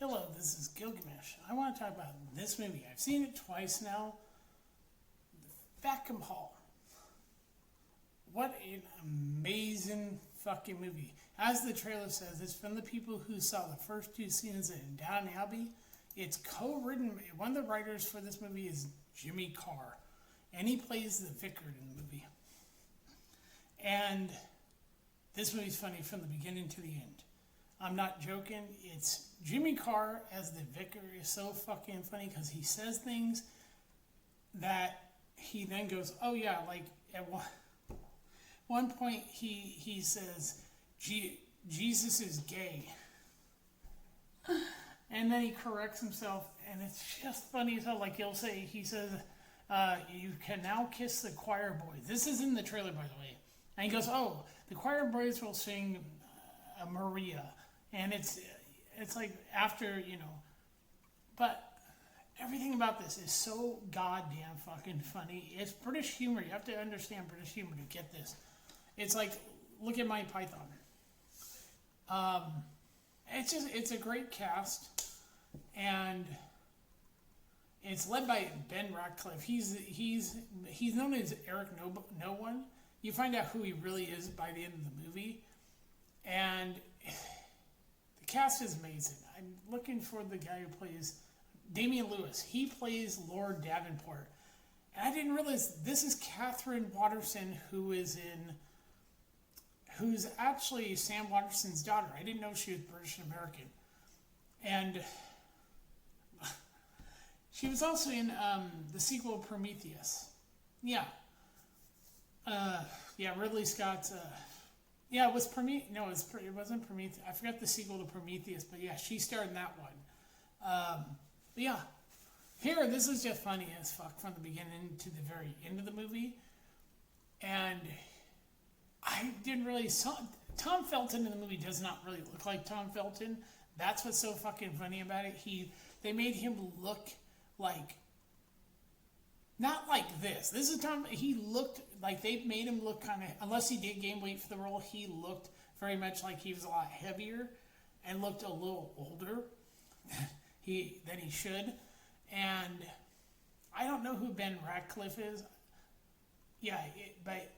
Hello, this is Gilgamesh. I want to talk about this movie. I've seen it twice now. Fackham Hall. What an amazing fucking movie. As the trailer says, it's from the people who saw the first two seasons in Downton Abbey. It's co-written. One of the writers for this movie is Jimmy Carr, and he plays the vicar in the movie. And this movie's funny from the beginning to the end. I'm not joking. It's Jimmy Carr as the vicar is so fucking funny because he says things that he then goes, oh yeah, like at one point he says, Jesus is gay. And then he corrects himself, and it's just funny as hell. Like he says, you can now kiss the choir boy. This is in the trailer, by the way. And he goes, oh, the choir boys will sing Maria. And it's like after, but everything about this is so goddamn fucking funny. It's British humor. You have to understand British humor to get this. It's like, look at Monty Python. It's a great cast, and it's led by Ben Ratcliffe. He's known as Eric No One. You find out who he really is by the end of the movie, and the cast is amazing. I'm looking for the guy who plays Damian Lewis. He plays Lord Davenport, and I didn't realize this is Catherine Watterson, who's actually Sam Watterson's daughter. I didn't know she was British American. And she was also in the sequel of Prometheus. Yeah. Ridley Scott's... it was Prometheus. No, it wasn't Prometheus. I forgot the sequel to Prometheus, but yeah, she starred in that one. Here, this is just funny as fuck from the beginning to the very end of the movie. And I didn't really... Tom Felton in the movie does not really look like Tom Felton. That's what's so fucking funny about it. They made him look like... Not like this. This is Tom... He looked like they made him look kind of... Unless he did gain weight for the role, he looked very much like he was a lot heavier and looked a little older than he should. And I don't know who Ben Ratcliffe is. But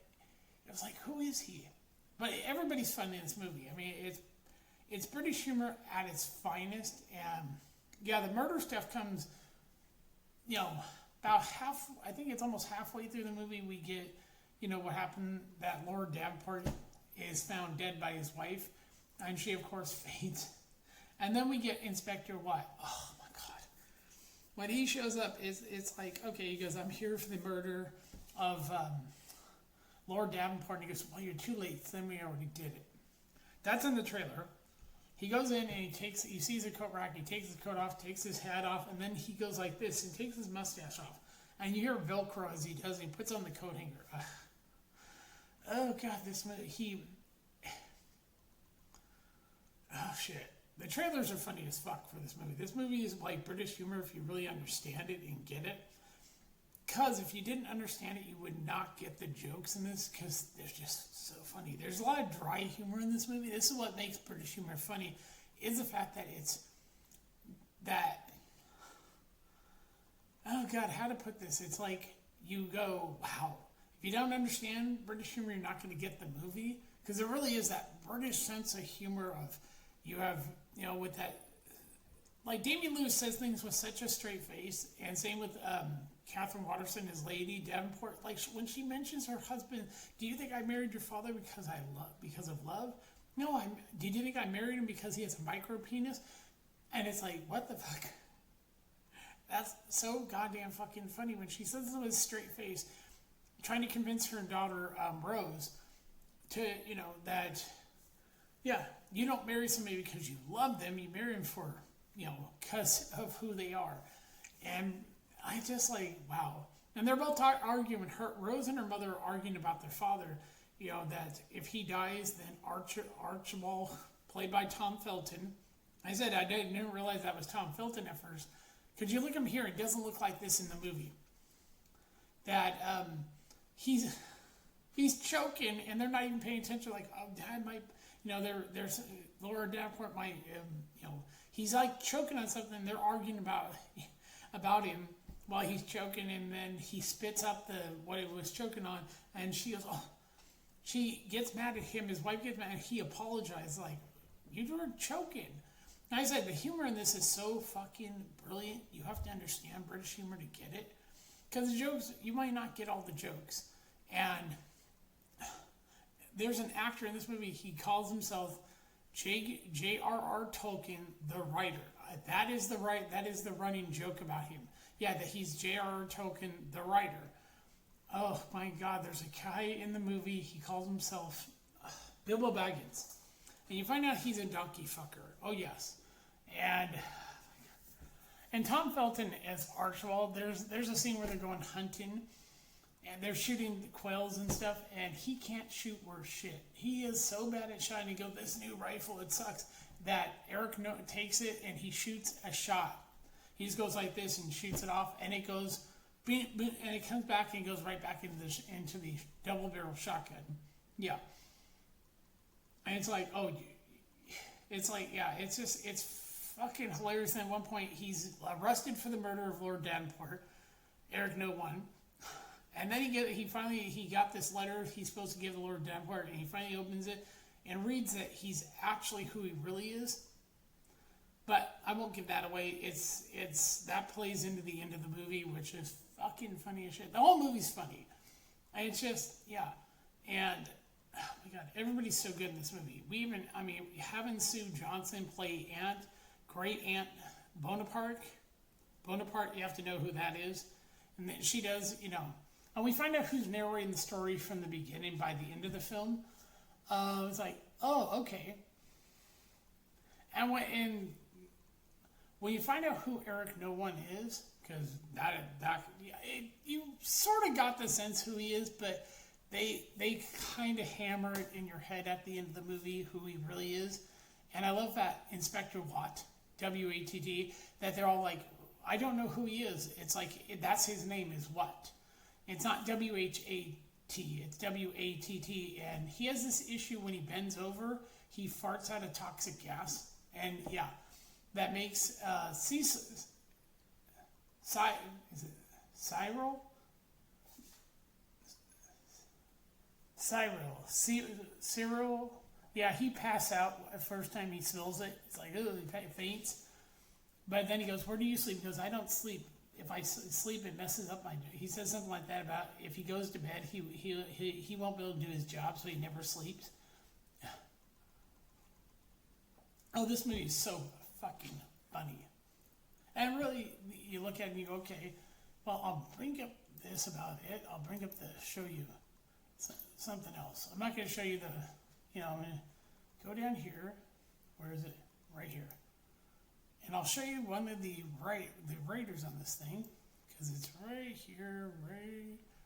it was like, who is he? But everybody's fun in this movie. I mean, it's British humor at its finest. And the murder stuff comes, about half. I think it's almost halfway through the movie. We get, what happened. That Lord Davenport is found dead by his wife, and she of course faints. And then we get Inspector What? Oh my God! When he shows up, it's like, okay, he goes, I'm here for the murder of Lord Davenport, and he goes, well, you're too late. Then we already did it. That's in the trailer. He goes in and he sees a coat rack, he takes his coat off, takes his hat off, and then he goes like this and takes his mustache off. And you hear Velcro as he does, he puts on the coat hanger. Oh God, oh shit. The trailers are funny as fuck for this movie. This movie is like British humor if you really understand it and get it. Because if you didn't understand it, you would not get the jokes in this, because they're just so funny. There's a lot of dry humor in this movie. This is what makes British humor funny, is the fact that oh God, how to put this? It's like you go, wow. If you don't understand British humor, you're not going to get the movie. Because there really is that British sense of humor of, you have, with that, like Damian Lewis says things with such a straight face, and same with Catherine Watterson, his lady Davenport. Like when she mentions her husband, do you think I married your father because of love? No, did you think I married him because he has a micro penis? And it's like, what the fuck? That's so goddamn fucking funny when she says it with a straight face, trying to convince her daughter Rose to that you don't marry somebody because you love them. You marry them for because of who they are. And I just like, wow. And they're both arguing. Rose and her mother are arguing about their father, that if he dies, then Archibald, played by Tom Felton. I said I didn't realize that was Tom Felton at first. Could you look at him here? It doesn't look like this in the movie. That he's choking, and they're not even paying attention. Like, oh, Dad might, there's Laura Davenport might, he's like choking on something. They're arguing about him while he's choking, and then he spits up what he was choking on, and she goes, oh, she gets mad at him. His wife gets mad, and he apologizes like, you were choking. And I said the humor in this is so fucking brilliant. You have to understand British humor to get it, because the jokes, you might not get all the jokes. And there's an actor in this movie. He calls himself J.R.R. Tolkien, the writer. That is the running joke about him. Yeah, that he's J.R.R. Tolkien, the writer. Oh my God, there's a guy in the movie. He calls himself Bilbo Baggins, and you find out he's a donkey fucker. Oh yes, and Tom Felton as Archibald. There's a scene where they're going hunting, and they're shooting quails and stuff, and he can't shoot worth shit. He is so bad at shooting. He goes, this new rifle, it sucks. That Eric takes it and he shoots a shot. He just goes like this and shoots it off, and it goes, and it comes back and goes right back into the double barrel shotgun. Yeah. And it's like, oh, it's like, yeah, it's fucking hilarious. And at one point, he's arrested for the murder of Lord Davenport, Eric No One. And then he got this letter he's supposed to give to Lord Davenport, and he finally opens it and reads that he's actually who he really is. But I won't give that away. It's that plays into the end of the movie, which is fucking funny as shit. The whole movie's funny. And it's just, yeah. And oh my God, everybody's so good in this movie. Having Sue Johnson play great Aunt Bonaparte. Bonaparte, you have to know who that is. And then she does, and we find out who's narrating the story from the beginning by the end of the film. It's like, oh, okay. And when you find out who Eric No One is, because you sort of got the sense who he is, but they kind of hammer it in your head at the end of the movie who he really is. And I love that Inspector Watt, W-A-T-T, that they're all like, I don't know who he is. It's like, that's his name is Watt. It's not W-H-A-T, it's W-A-T-T. And he has this issue when he bends over, he farts out a toxic gas. And yeah, that makes Cyril. Yeah, he passed out the first time he smells it. It's like, oh, he faints. But then he goes, where do you sleep? He goes, I don't sleep. If I sleep, it messes up my... He says something like that about if he goes to bed, he won't be able to do his job, so he never sleeps. Oh, this movie is so fucking funny. And really, you look at it and you go, okay, well, I'll bring up this about it. I'll bring up show you something else. I'm not going to show you I'm going to go down here. Where is it? Right here. And I'll show you one of the writers on this thing, because it's right here,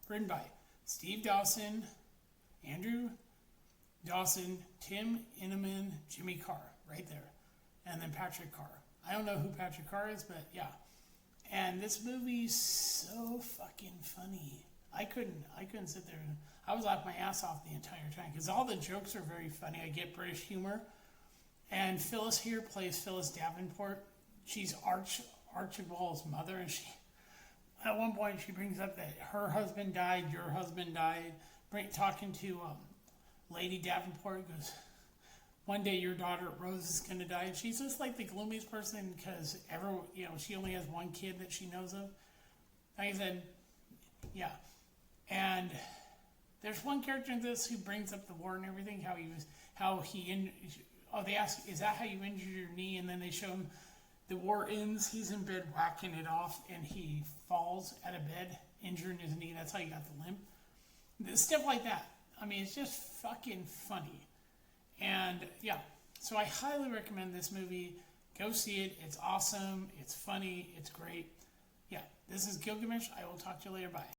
written by Steve Dawson, Andrew Dawson, Tim Inman, Jimmy Carr, right there. And then Patrick Carr. I don't know who Patrick Carr is, but yeah. And this movie's so fucking funny. I couldn't sit there and I was laughing my ass off the entire time, because all the jokes are very funny. I get British humor. And Phyllis here plays Phyllis Davenport. She's Archibald's mother, and at one point she brings up that her husband died, your husband died. Talking to Lady Davenport, goes, one day your daughter Rose is going to die. And she's just like the gloomiest person, because she only has one kid that she knows of. Like I said, yeah. And there's one character in this who brings up the war and everything, they ask, is that how you injured your knee? And then they show him the war ends, he's in bed whacking it off, and he falls out of bed, injuring his knee. That's how he got the limp. Stuff like that. It's just fucking funny. And yeah, so I highly recommend this movie. Go see it. It's awesome. It's funny. It's great. Yeah, this is Gilgamesh. I will talk to you later. Bye.